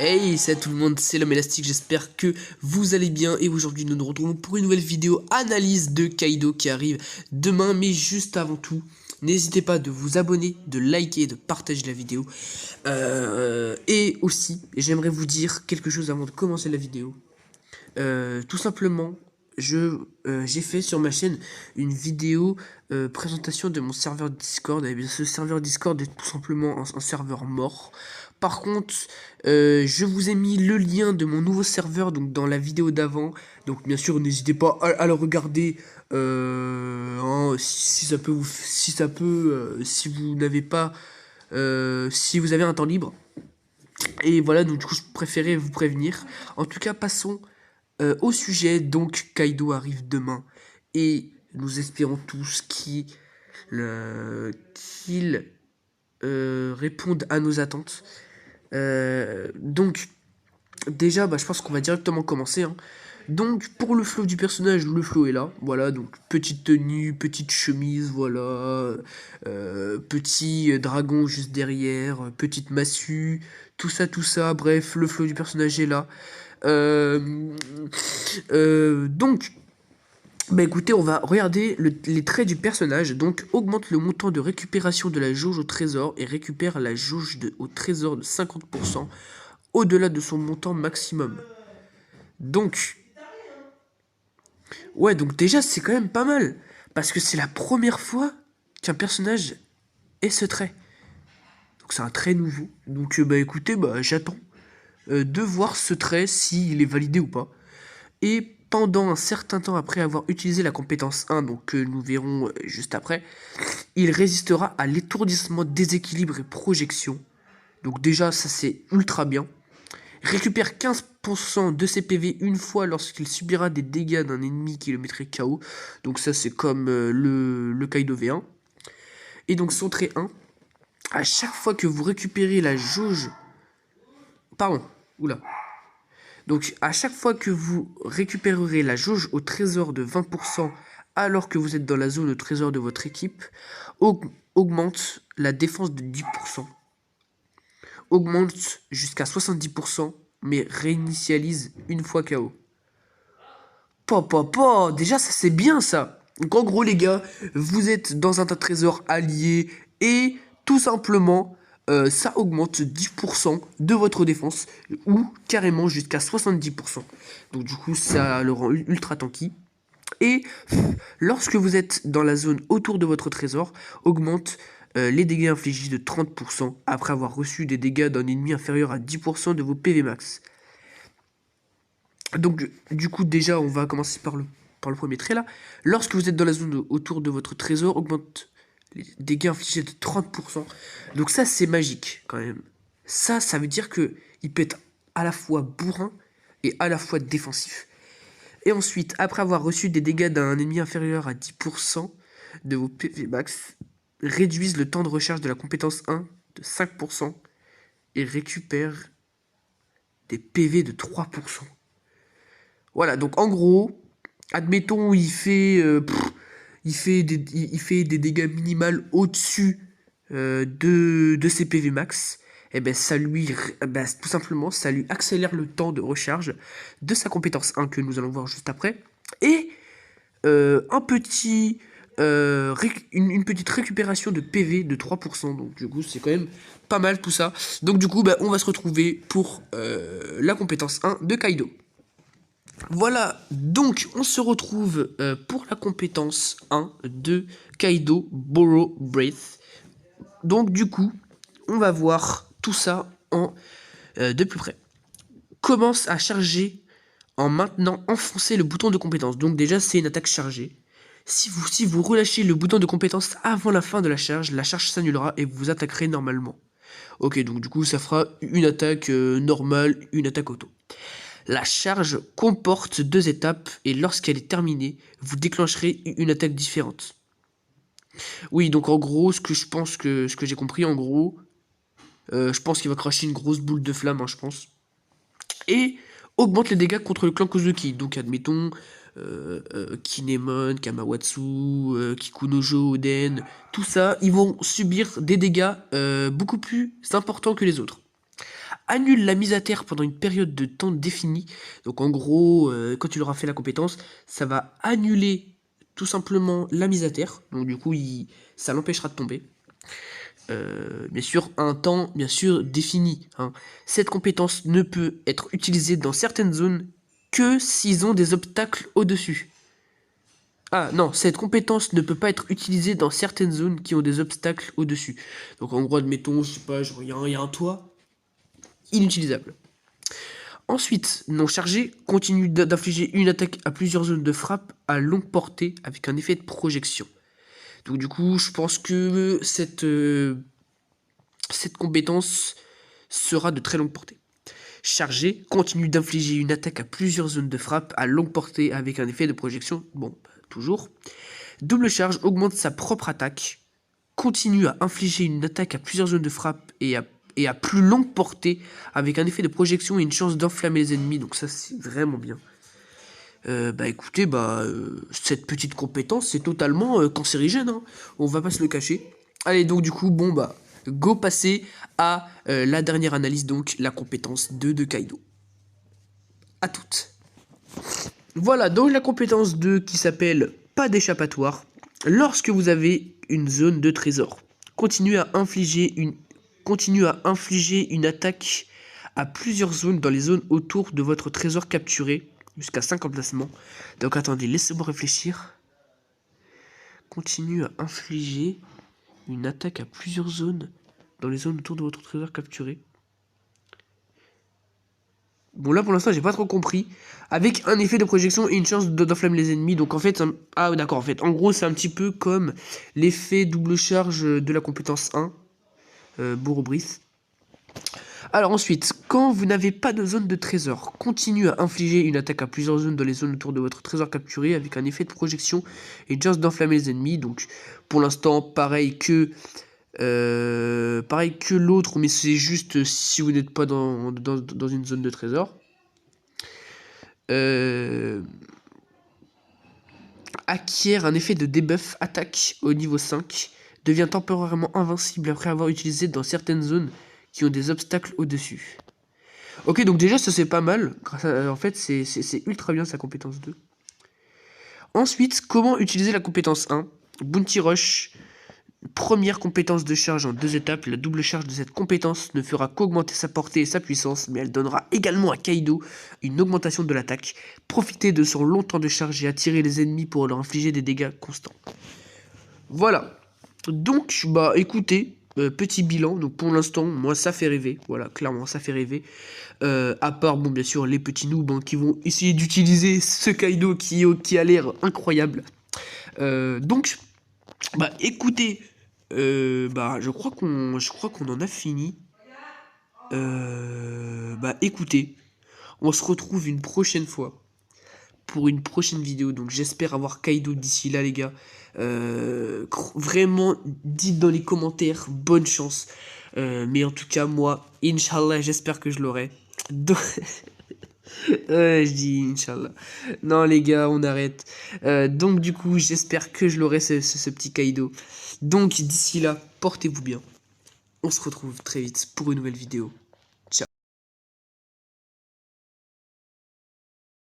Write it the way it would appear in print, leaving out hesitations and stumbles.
Hey, salut tout le monde, c'est l'homme élastique, j'espère que vous allez bien et aujourd'hui nous nous retrouvons pour une nouvelle vidéo analyse de Kaido qui arrive demain, mais juste avant tout, n'hésitez pas de vous abonner, de liker, de partager la vidéo et aussi, j'aimerais vous dire quelque chose avant de commencer la vidéo. Tout simplement, j'ai fait sur ma chaîne une vidéo présentation de mon serveur Discord. Et bien, ce serveur Discord est tout simplement un serveur mort. Par contre, je vous ai mis le lien de mon nouveau serveur donc dans la vidéo d'avant. Donc bien sûr, n'hésitez pas à le regarder. Si ça peut si vous n'avez pas, si vous avez un temps libre. Et voilà, donc du coup, je préférais vous prévenir. En tout cas, passons au sujet. Donc, Kaido arrive demain et nous espérons tous qu'il réponde à nos attentes. Donc, déjà, je pense qu'on va directement commencer. Hein. Donc, pour le flow du personnage, le flow est là. Voilà, donc petite tenue, petite chemise, voilà. Petit dragon juste derrière, petite massue, tout ça. Bref, le flow du personnage est là. Donc, écoutez, on va regarder les traits du personnage. Donc, augmente le montant de récupération de la jauge au trésor et récupère la jauge au trésor de 50% au-delà de son montant maximum. Donc, ouais, donc déjà, c'est quand même pas mal. Parce que c'est la première fois qu'un personnage ait ce trait. Donc, c'est un trait nouveau. Donc, écoutez, j'attends de voir ce trait, s'il est validé ou pas. Et pendant un certain temps après avoir utilisé la compétence 1, donc que nous verrons juste après, il résistera à l'étourdissement, déséquilibre et projection. Donc déjà, ça c'est ultra bien. Récupère 15% de ses PV une fois lorsqu'il subira des dégâts d'un ennemi qui le mettrait KO. Donc ça c'est comme le Kaido V1. Et donc son trait 1, à chaque fois que vous récupérez la jauge... Pardon, oula. Donc à chaque fois que vous récupérerez la jauge au trésor de 20% alors que vous êtes dans la zone au trésor de votre équipe, augmente la défense de 10%. Augmente jusqu'à 70%, mais réinitialise une fois KO. Déjà ça c'est bien ça. Donc en gros les gars, vous êtes dans un tas de trésors alliés et tout simplement... ça augmente 10% de votre défense ou carrément jusqu'à 70%. Donc du coup ça le rend ultra tanky. Et lorsque vous êtes dans la zone autour de votre trésor, augmente les dégâts infligés de 30% après avoir reçu des dégâts d'un ennemi inférieur à 10% de vos PV max. Donc du coup déjà on va commencer par le premier trait là. Lorsque vous êtes dans la zone autour de votre trésor, augmente les dégâts infligés de 30%. Donc ça c'est magique quand même. Ça veut dire que il peut être à la fois bourrin et à la fois défensif. Et ensuite, après avoir reçu des dégâts d'un ennemi inférieur à 10% de vos PV max, réduisent le temps de recharge de la compétence 1 de 5% et récupère des PV de 3%. Voilà, donc en gros, admettons il fait des dégâts minimales au-dessus de ses PV max, et ça lui, tout simplement, ça lui accélère le temps de recharge de sa compétence 1 que nous allons voir juste après, et une petite récupération de PV de 3%, donc du coup c'est quand même pas mal tout ça. Donc du coup on va se retrouver pour la compétence 1 de Kaido. Voilà, donc on se retrouve pour la compétence 1 de Kaido Borrow Breath. Donc du coup, on va voir tout ça de plus près. Commence à charger en maintenant enfoncer le bouton de compétence. Donc déjà c'est une attaque chargée. Si vous relâchez le bouton de compétence avant la fin de la charge s'annulera et vous attaquerez normalement. Ok, donc du coup ça fera une attaque normale, une attaque auto. La charge comporte 2 étapes et lorsqu'elle est terminée, vous déclencherez une attaque différente. Oui, donc en gros, ce que j'ai compris, en gros, je pense qu'il va cracher une grosse boule de flamme, je pense. Et augmente les dégâts contre le clan Kozuki. Donc admettons, Kinemon, Kamawatsu, Kikunojo, Oden, tout ça, ils vont subir des dégâts beaucoup plus importants que les autres. annule la mise à terre pendant une période de temps définie. Donc en gros, quand tu leur as fait la compétence, ça va annuler tout simplement la mise à terre. Donc du coup, ça l'empêchera de tomber. Bien sûr, un temps bien sûr défini. Hein. Cette compétence ne peut être utilisée dans certaines zones que s'ils ont des obstacles au-dessus. Ah non, cette compétence ne peut pas être utilisée dans certaines zones qui ont des obstacles au-dessus. Donc en gros, admettons, je sais pas, il y a un toit, inutilisable. Ensuite, non chargé, continue d'infliger une attaque à plusieurs zones de frappe à longue portée avec un effet de projection. Donc du coup, je pense que cette compétence sera de très longue portée. Chargé, continue d'infliger une attaque à plusieurs zones de frappe à longue portée avec un effet de projection. Bon, toujours. Double charge augmente sa propre attaque, continue à infliger une attaque à plusieurs zones de frappe et à plus longue portée avec un effet de projection et une chance d'enflammer les ennemis. Donc ça, c'est vraiment bien. Écoutez, cette petite compétence, c'est totalement cancérigène. Hein. On va pas se le cacher. Allez, donc du coup, go passer à la dernière analyse, donc la compétence 2 de Kaido. À toutes. Voilà, donc la compétence 2 qui s'appelle pas d'échappatoire. Lorsque vous avez une zone de trésor, continue à infliger une attaque à plusieurs zones dans les zones autour de votre trésor capturé, jusqu'à 5 emplacements. Donc attendez, laissez-moi réfléchir. Continue à infliger une attaque à plusieurs zones dans les zones autour de votre trésor capturé. Bon, là pour l'instant j'ai pas trop compris. Avec un effet de projection et une chance d'enflammer les ennemis. Donc en fait, ah d'accord, en fait, en gros c'est un petit peu comme l'effet double charge de la compétence 1, Bourg-Brice. Alors ensuite, quand vous n'avez pas de zone de trésor, continue à infliger une attaque à plusieurs zones dans les zones autour de votre trésor capturé avec un effet de projection et une chance d'enflammer les ennemis. Donc pour l'instant, pareil que l'autre, mais c'est juste si vous n'êtes pas dans une zone de trésor. Acquiert un effet de debuff attaque au niveau 5, devient temporairement invincible après avoir utilisé dans certaines zones qui ont des obstacles au-dessus. Ok, donc déjà ça c'est pas mal, en fait c'est ultra bien sa compétence 2. Ensuite, comment utiliser la compétence 1? Bounty Rush, première compétence de charge en 2 étapes. La double charge de cette compétence ne fera qu'augmenter sa portée et sa puissance, mais elle donnera également à Kaido une augmentation de l'attaque. Profitez de son long temps de charge et attirez les ennemis pour leur infliger des dégâts constants. Voilà. Donc, écoutez, petit bilan. Donc pour l'instant, moi ça fait rêver. Voilà, clairement ça fait rêver. À part, bon bien sûr, les petits noobs qui vont essayer d'utiliser ce Kaido qui a l'air incroyable. Donc, écoutez, je crois qu'on en a fini. Écoutez, on se retrouve une prochaine fois pour une prochaine vidéo. Donc j'espère avoir Kaido d'ici là, les gars. Vraiment, dites dans les commentaires, bonne chance. Mais en tout cas, moi, Inch'Allah, j'espère que je l'aurai. Donc... ouais, je dis Inch'Allah. Non, les gars, on arrête. Donc, du coup, j'espère que je l'aurai, ce petit Kaido. Donc, d'ici là, portez-vous bien. On se retrouve très vite pour une nouvelle vidéo.